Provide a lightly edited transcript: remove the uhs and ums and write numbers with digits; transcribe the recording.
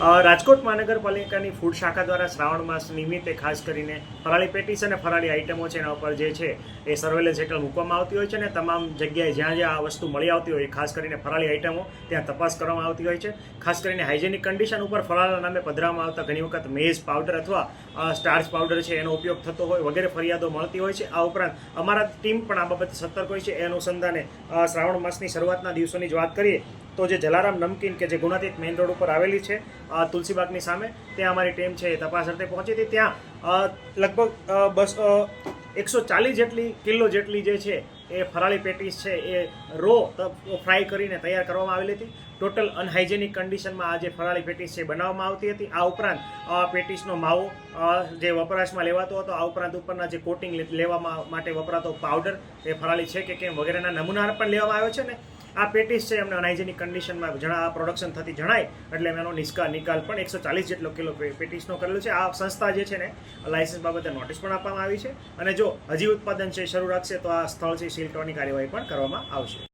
રાજકોટ મહાનગરપાલિકાની ફૂડ શાખા દ્વારા શ્રાવણ માસ નિમિત્તે ખાસ કરીને ફરાળી પેટીસ અને ફરાળી આઇટમો છે એના ઉપર જે છે એ સર્વેલન્સ હેઠળ મૂકવામાં આવતી હોય છે અને તમામ જગ્યાએ જ્યાં જ્યાં આ વસ્તુ મળી આવતી હોય ખાસ કરીને ફરાળી આઇટમો ત્યાં તપાસ કરવામાં આવતી હોય છે. ખાસ કરીને હાઇજેનિક કન્ડિશન ઉપર ફરાળના નામે પધરાવવામાં આવતા ઘણી વખત મેઝ પાવડર અથવા સ્ટાર્ચ પાવડર છે એનો ઉપયોગ થતો હોય વગેરે ફરિયાદો મળતી હોય છે. આ ઉપરાંત અમારા ટીમ પણ આ બાબતે સતર્ક હોય છે. એ અનુસંધાને શ્રાવણ માસની શરૂઆતના દિવસોની જ વાત કરીએ તો જે જલારામ નમકીન કે જે ગુણાતીત મેઇન રોડ ઉપર આવેલી છે તુલસીબાગની સામે, ત્યાં અમારી ટીમ છે એ તપાસ અર્થે પહોંચી હતી. ત્યાં લગભગ 140 જેટલી કિલો જેટલી જે છે એ ફરાળી પેટીસ છે એ રો ફ્રાય કરીને તૈયાર કરવામાં આવેલી હતી. ટોટલ અનહાઇજેનિક કન્ડિશનમાં આ જે ફરાળી પેટીસ છે બનાવવામાં આવતી હતી. આ ઉપરાંત પેટીસનો માવો જે વપરાશમાં લેવાતો હતો, આ ઉપરાંત ઉપરના જે કોટિંગ લેવામાં માટે વપરાતો પાવડર એ ફરાળી છે કે કેમ વગેરેના નમૂના પણ લેવામાં આવ્યો છે. ને આ પેટીસ છે એમને અનહાઇજેનિક કન્ડિશનમાં પ્રોડક્શન થતી જણાય એટલે એનો નિકાલ પણ 140 જેટલો કિલો પેટીસનો કરેલો છે. આ સંસ્થા જે છે ને લાયસન્સ બાબતે નોટિસ પણ આપવામાં આવી છે અને જો હજી ઉત્પાદન છે શરૂ રાખશે તો આ સ્થળ છે સીલ કરવાની કાર્યવાહી પણ કરવામાં આવશે.